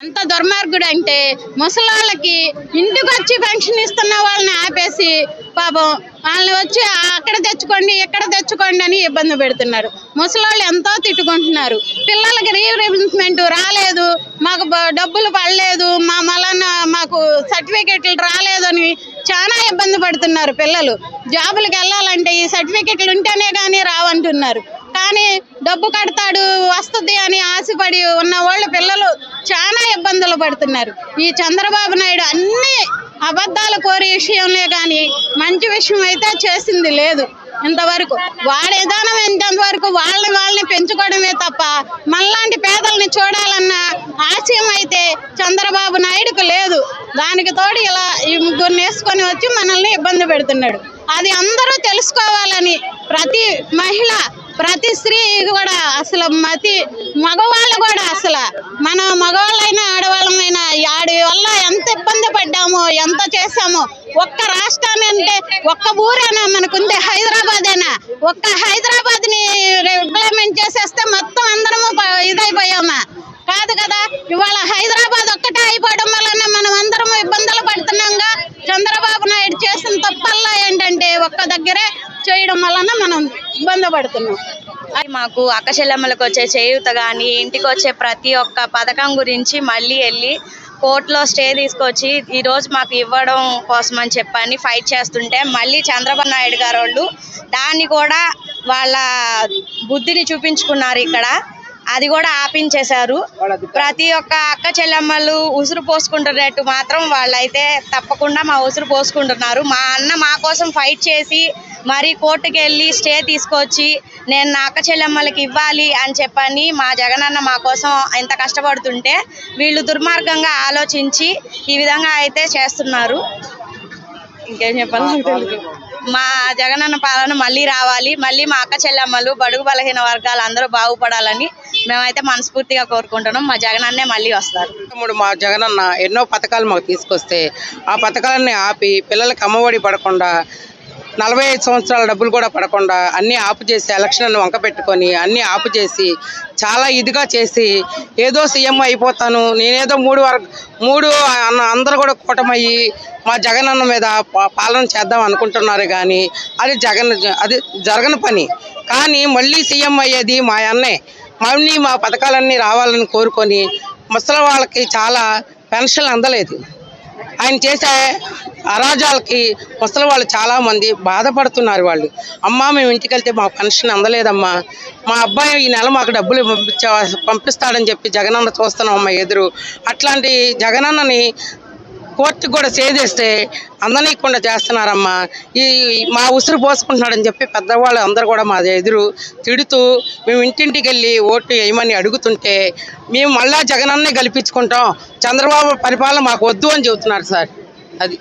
అంత దుర్మార్గుడు అంటే ముసలాళ్ళకి ఇంటికి వచ్చి పెన్షన్ ఇస్తున్న వాళ్ళని ఆపేసి పాపం వాళ్ళని వచ్చి అక్కడ తెచ్చుకోండి ఇక్కడ తెచ్చుకోండి అని ఇబ్బంది పెడుతున్నారు. ముసలాళ్ళు ఎంతో తిట్టుకుంటున్నారు. పిల్లలకి రీఇంబర్స్మెంట్ రాలేదు, మాకు డబ్బులు పడలేదు, మాకు సర్టిఫికెట్లు రాలేదని చాలా ఇబ్బంది పడుతున్నారు. పిల్లలు జాబులకు వెళ్ళాలంటే ఈ సర్టిఫికెట్లు ఉంటేనే కానీ రావంటున్నారు. కానీ డబ్బు కడతాడు వస్తుంది అని ఆశపడి ఉన్న వాళ్ళ పిల్లలు చాలా ఇబ్బందులు పడుతున్నారు. ఈ చంద్రబాబు నాయుడు అన్ని అబద్ధాలు కోరే విషయంలో కానీ మంచి విషయం అయితే చేసింది లేదు ఇంతవరకు. వాడి విధానం ఇంతవరకు వాళ్ళని పెంచుకోవడమే తప్ప మనలాంటి పేదల్ని చూడాలన్న ఆశయం అయితే చంద్రబాబు నాయుడుకు లేదు. దానికి తోడు ఇలా ఈ ముగ్గురు వేసుకొని వచ్చి మనల్ని ఇబ్బంది పెడుతున్నాడు. అది అందరూ తెలుసుకోవాలని ప్రతి మహిళ ప్రతి స్త్రీ కూడా అసలు మగవాళ్ళు కూడా అసలు మన మగవాళ్ళైనా ఆడవాళ్ళమైనా ఆడి వల్ల ఎంత ఇబ్బంది పడ్డామో ఎంత చేసామో. ఒక్క రాష్ట్రాన్ని అంటే ఒక్క ఊరేనా మనకుంది హైదరాబాద్ అయినా ఒక్క హైదరాబాద్ ని ఇంప్లిమెంట్ చేసేస్తే మొత్తం అందరము ఇదైపోయామా కాదు కదా. ఇవాళ హైదరాబాద్ ఒక్కటే అయిపోవడం వలన మనం అందరము ఇబ్బందులు పడుతున్నాంగా. చంద్రబాబు నాయుడు చేసిన తప్పల్లా ఏంటంటే ఒక్క దగ్గరే చేయడం వలన మనం ఇబ్బంది పడుతున్నాం. మాకు అక్క చెల్లెమ్మలకు వచ్చే చేయూత కానీ ఇంటికి వచ్చే ప్రతి ఒక్క పథకం గురించి మళ్ళీ వెళ్ళి కోర్టులో స్టే తీసుకొచ్చి ఈరోజు మాకు ఇవ్వడం కోసం అని చెప్పని ఫైట్ చేస్తుంటే మళ్ళీ చంద్రబాబు నాయుడు గారు వాళ్ళు దాన్ని కూడా వాళ్ళ బుద్ధిని చూపించుకున్నారు. ఇక్కడ అది కూడా ఆపించేశారు. ప్రతి ఒక్క అక్క చెల్లెమ్మలు ఉసురు పోసుకుంటున్నట్టు మాత్రం వాళ్ళైతే తప్పకుండా మా ఉసురు పోసుకుంటున్నారు. మా అన్న మా కోసం ఫైట్ చేసి మరి కోర్టుకు వెళ్ళి స్టే తీసుకొచ్చి నేను నా అక్క చెల్లెమ్మలకి ఇవ్వాలి అని చెప్పని మా జగనన్న మా కోసం ఎంత కష్టపడుతుంటే వీళ్ళు దుర్మార్గంగా ఆలోచించి ఈ విధంగా అయితే చేస్తున్నారు. ఇంకేం చెప్పాలి. మా జగనన్న పాలన మళ్ళీ రావాలి, మళ్ళీ మా అక్క చెల్లెమ్మలు బడుగు బలహీన వర్గాలు అందరూ బాగుపడాలని మేమైతే మనస్ఫూర్తిగా కోరుకుంటున్నాం. మా జగనన్నే మళ్ళీ వస్తారు. మా జగనన్న ఎన్నో పథకాలు మాకు తీసుకొస్తే ఆ పథకాలన్నీ ఆపి పిల్లలకి అమ్మఒడి పడకుండా 45 సంవత్సరాల డబ్బులు కూడా పడకుండా అన్నీ ఆపు చేసి ఎలక్షన్లను వంక పెట్టుకొని అన్నీ ఆపు చేసి చాలా ఇదిగా చేసి ఏదో సీఎం అయిపోతాను నేనేదో మూడు అందరూ కూడా కూటమయ్యి మా జగనన్న మీద పాలన చేద్దాం అనుకుంటున్నారు. కానీ అది జరగని పని. కానీ మళ్ళీ సీఎం అయ్యేది మా అన్నే. మళ్ళీ మా పథకాలన్నీ రావాలని కోరుకొని ముసలి వాళ్ళకి చాలా పెన్షన్లు అందలేదు. ఆయన చేసే అరాజాలకి ముసలి వాళ్ళు చాలామంది బాధపడుతున్నారు. వాళ్ళు మేము ఇంటికి వెళ్తే మాకు పెన్షన్ అందలేదమ్మా, మా అబ్బాయి ఈ నెల మాకు డబ్బులు పంపిస్తాడని చెప్పి జగనన్న చూస్తున్నామమ్మా ఎదురు. అట్లాంటి జగనన్నని కోర్టుకు కూడా చేస్తే అందనీయకుండా చేస్తున్నారమ్మా. మా ఉసురు పోసుకుంటున్నాడని చెప్పి పెద్దవాళ్ళు అందరూ కూడా మా ఎదురు తిడుతూ మేము ఇంటింటికి వెళ్ళి ఓటు వేయమని అడుగుతుంటే మేము మళ్ళా జగనన్నే గెలిపించుకుంటాం, చంద్రబాబు పరిపాలన మాకు వద్దు అని చెబుతున్నారు సార్. అది